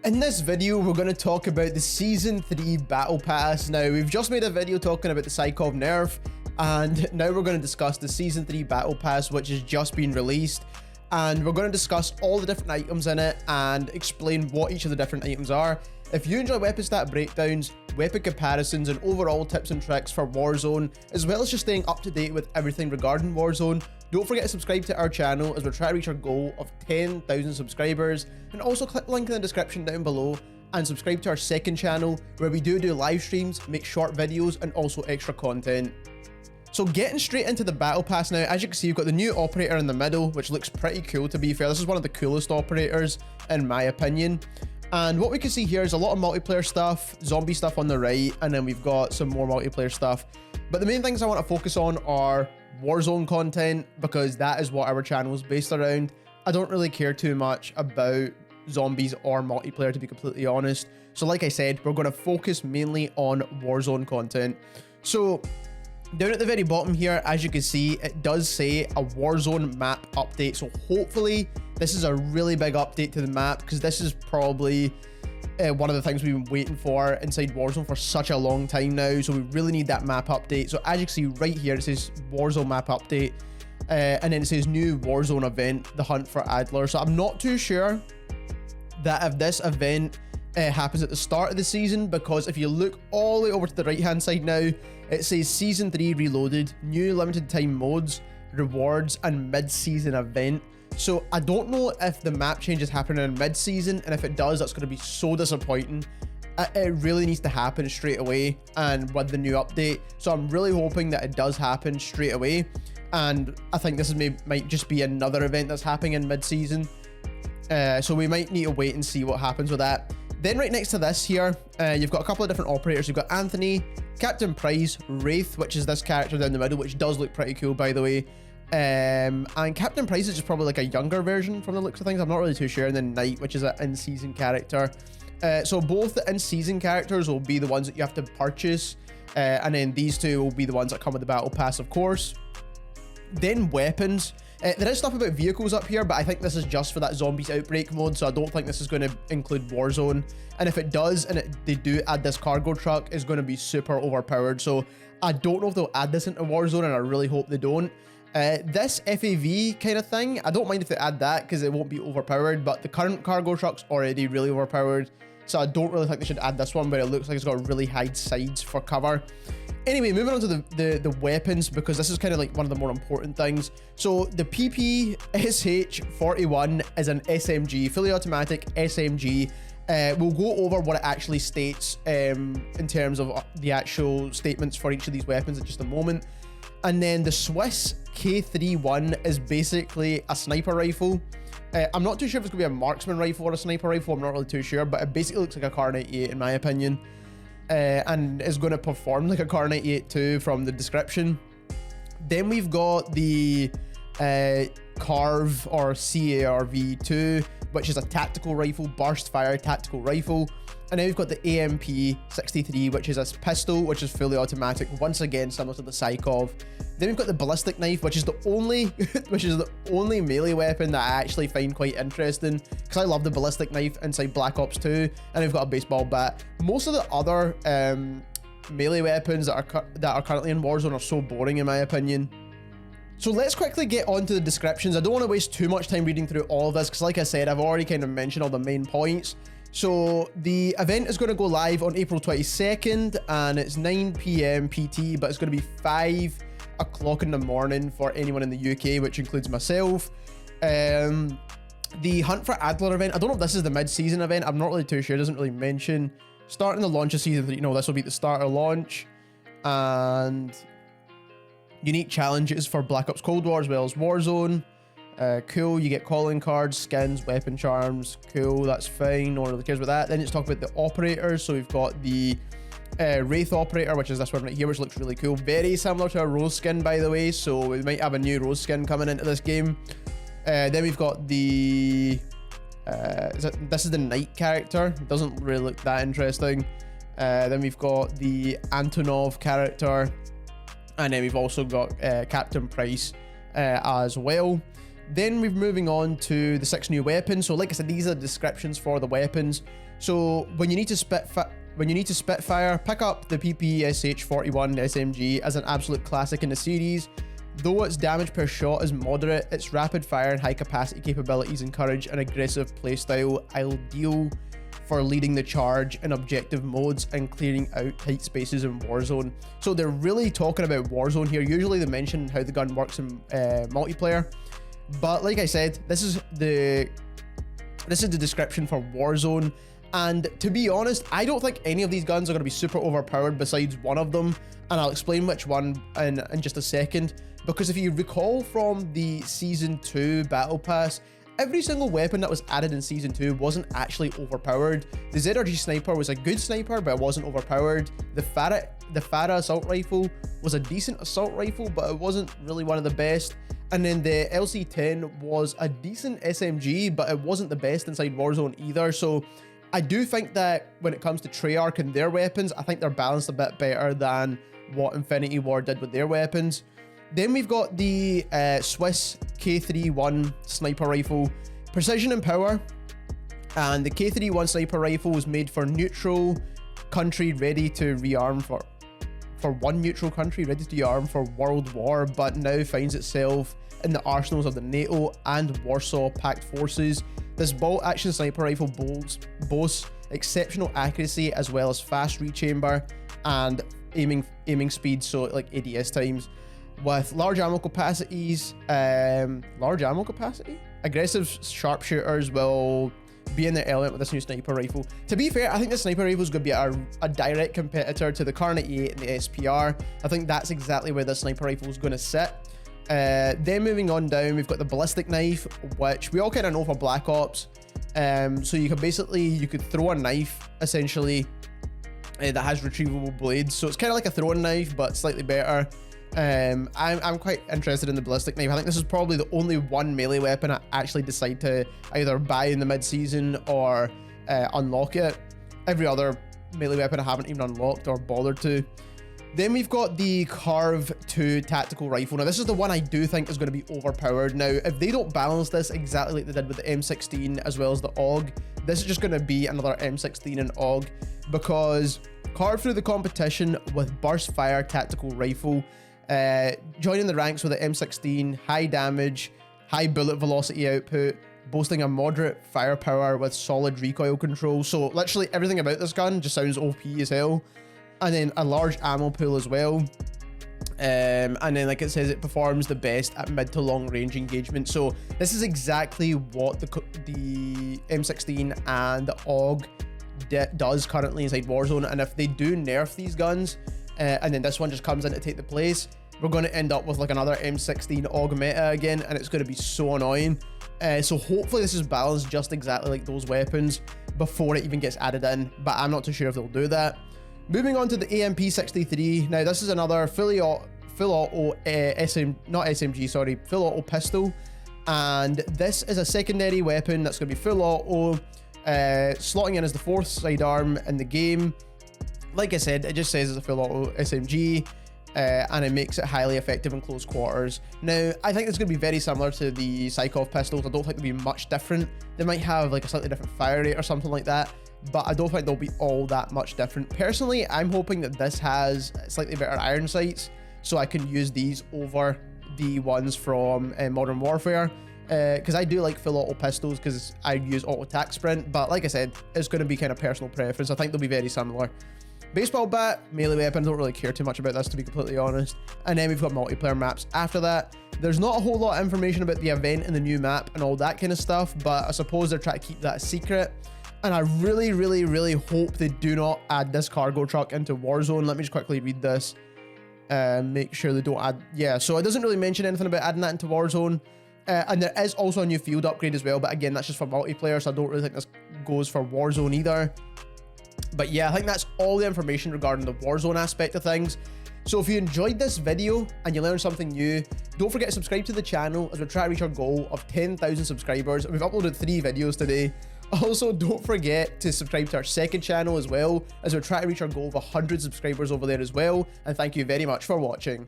In this video, we're going to talk about the Season 3 Battle Pass. Now, we've just made a video talking about the CARV nerf, and now we're going to discuss the Season 3 Battle Pass, which has just been released. And we're going to discuss all the different items in it and explain what each of the different items are. If you enjoy weapon stat breakdowns, weapon comparisons, and overall tips and tricks for Warzone, as well as just staying up to date with everything regarding Warzone, don't forget to subscribe to our channel as we're trying to reach our goal of 10,000 subscribers. And also click the link in the description down below and subscribe to our second channel where we do live streams, make short videos, and also extra content. So getting straight into the battle pass now, as you can see, you've got the new operator in the middle, which looks pretty cool to be fair. This is one of the coolest operators in my opinion. And what we can see here is a lot of multiplayer stuff, zombie stuff on the right, and then we've got some more multiplayer stuff. But the main things I want to focus on are Warzone content, because that is what our channel is based around. I don't really care too much about zombies or multiplayer, to be completely honest. So like I said, we're going to focus mainly on Warzone content. So down at the very bottom here, as you can see, it does say a Warzone map update. So hopefully this is a really big update to the map, because this is probably one of the things we've been waiting for inside Warzone for such a long time now. So we really need that map update. So as you can see right here, it says Warzone map update, and then it says new Warzone event, the hunt for Adler. So I'm not too sure that if this event happens at the start of the season, because if you look all the way over to the right hand side now, it says Season 3 Reloaded, new limited time modes, rewards, and mid-season event. So I don't know if the map change is happening in mid-season, and if it does, that's going to be so disappointing. It really needs to happen straight away and with the new update. So I'm really hoping that it does happen straight away, and I think this might just be another event that's happening in mid-season. So we might need to wait and see what happens with that. Then right next to this here, you've got a couple of different operators. You've got Anthony, Captain Price, Wraith, which is this character down the middle, which does look pretty cool, by the way. And Captain Price is just probably like a younger version from the looks of things. I'm not really too sure. And then Knight, which is an in-season character. So both the in-season characters will be the ones that you have to purchase. And then these two will be the ones that come with the battle pass, of course. Then weapons. There is stuff about vehicles up here, but I think this is just for that zombies outbreak mode, so I don't think this is going to include Warzone. And if it does, and they do add this cargo truck, it's going to be super overpowered. So I don't know if they'll add this into Warzone, and I really hope they don't. This FAV kind of thing, I don't mind if they add that, because it won't be overpowered, but the current cargo truck's already really overpowered, so I don't really think they should add this one, but it looks like it's got really high sides for cover. Anyway, moving on to the weapons, because this is kind of like one of the more important things. So the PPSH-41 is an SMG, fully automatic SMG. We'll go over what it actually states in terms of the actual statements for each of these weapons in just a moment. And then the Swiss K31 is basically a sniper rifle. I'm not too sure if it's going to be a marksman rifle or a sniper rifle. I'm not really too sure, but it basically looks like a CAR-98 in my opinion. And is going to perform like a CAR-98 too from the description. Then we've got the Carve or CARV.2, which is a tactical rifle, burst fire tactical rifle. And then we've got the AMP-63, which is a pistol, which is fully automatic, once again similar to the CARV. Then we've got the Ballistic Knife, which is the only melee weapon that I actually find quite interesting, because I love the Ballistic Knife inside Black Ops 2. And we've got a baseball bat. Most of the other melee weapons that are currently in Warzone are so boring in my opinion. So let's quickly get on to the descriptions. I don't want to waste too much time reading through all of this, because like I said, I've already kind of mentioned all the main points. So the event is going to go live on April 22nd, and it's 9 PM PT, but it's going to be 5 o'clock in the morning for anyone in the UK, which includes myself. The Hunt for Adler event, I don't know if this is the mid-season event. I'm not really too sure. It doesn't really mention. Starting the launch of Season 3, this will be the start of launch. And unique challenges for Black Ops Cold War as well as Warzone. Cool, you get calling cards, skins, weapon charms. Cool, that's fine. No one really cares about that. Then let's talk about the operators. So we've got the Wraith operator, which is this one right here, which looks really cool. Very similar to a Rose skin, by the way. So we might have a new Rose skin coming into this game. Then we've got the this is the Knight character. Doesn't really look that interesting. Then we've got the Antonov character, and then we've also got Captain Price as well. Then we're moving on to the 6 new weapons. So like I said, these are the descriptions for the weapons. So when you need to Spitfire, pick up the PPSH-41 SMG as an absolute classic in the series. Though its damage per shot is moderate, its rapid fire and high capacity capabilities encourage an aggressive playstyle, ideal for leading the charge in objective modes and clearing out tight spaces in Warzone. So they're really talking about Warzone here. Usually they mention how the gun works in multiplayer, but like I said, this is the description for Warzone. And to be honest, I don't think any of these guns are going to be super overpowered besides one of them, and I'll explain which one in just a second. Because if you recall from the Season 2 Battle Pass, every single weapon that was added in Season 2 wasn't actually overpowered. The ZRG Sniper was a good sniper, but it wasn't overpowered. The Farah Assault Rifle was a decent assault rifle, but it wasn't really one of the best. And then the LC-10 was a decent SMG, but it wasn't the best inside Warzone either. So I do think that when it comes to Treyarch and their weapons, I think they're balanced a bit better than what Infinity Ward did with their weapons. Then we've got the Swiss K3-1 sniper rifle, precision and power. And the K3-1 sniper rifle was made for neutral country ready to rearm for one neutral country ready to rearm for World War, but now finds itself in the arsenals of the NATO and Warsaw Pact forces. This bolt action sniper rifle boasts exceptional accuracy as well as fast rechamber and aiming speed, so like ADS times, with large ammo capacities. Aggressive sharpshooters will be in their element with this new sniper rifle. To be fair, I think the sniper rifle is going to be a direct competitor to the CARV.2 and the SPR. I think that's exactly where the sniper rifle is going to sit. Then moving on down, we've got the Ballistic Knife, which we all kind of know for Black Ops. So you could throw a knife essentially that has retrievable blades. So it's kind of like a throwing knife, but slightly better. I'm quite interested in the Ballistic Knife. I think this is probably the only one melee weapon I actually decide to either buy in the mid-season or unlock it. Every other melee weapon I haven't even unlocked or bothered to. Then we've got the CARV.2 tactical rifle. Now this is the one I do think is going to be overpowered. Now if they don't balance this exactly like they did with the M16 as well as the AUG, this is just going to be another M16 and AUG, because carved through the competition with burst fire tactical rifle, joining the ranks with the M16, high damage, high bullet velocity output, boasting a moderate firepower with solid recoil control. So literally everything about this gun just sounds OP as hell. And then a large ammo pool as well. And then like it says, it performs the best at mid to long range engagement. So this is exactly what the M16 and the AUG does currently inside Warzone. And if they do nerf these guns, and then this one just comes in to take the place, we're going to end up with like another M16 AUG meta again, and it's going to be so annoying. So hopefully this is balanced just exactly like those weapons before it even gets added in, but I'm not too sure if they'll do that. Moving on to the AMP-63. Now this is another full auto pistol, and this is a secondary weapon that's going to be full auto, slotting in as the 4th sidearm in the game. Like I said, it just says it's a full auto SMG, and it makes it highly effective in close quarters. Now I think it's going to be very similar to the CARV pistols. I don't think they'll be much different. They might have like a slightly different fire rate or something like that, but I don't think they'll be all that much different. Personally, I'm hoping that this has slightly better iron sights, so I can use these over the ones from Modern Warfare, because I do like full auto pistols because I use auto attack sprint, but like I said, it's going to be kind of personal preference. I think they'll be very similar. Baseball bat, melee weapon, don't really care too much about this, to be completely honest. And then we've got multiplayer maps after that. There's not a whole lot of information about the event and the new map and all that kind of stuff, but I suppose they're trying to keep that a secret. And I really, really, really hope they do not add this cargo truck into Warzone. Let me just quickly read this and make sure they don't add. Yeah, so it doesn't really mention anything about adding that into Warzone. And there is also a new field upgrade as well, but again, that's just for multiplayer, so I don't really think this goes for Warzone either. But yeah, I think that's all the information regarding the Warzone aspect of things. So if you enjoyed this video and you learned something new, don't forget to subscribe to the channel as we try to reach our goal of 10,000 subscribers. We've uploaded 3 videos today. Also, don't forget to subscribe to our second channel as well, as we're trying to reach our goal of 100 subscribers over there as well. And thank you very much for watching.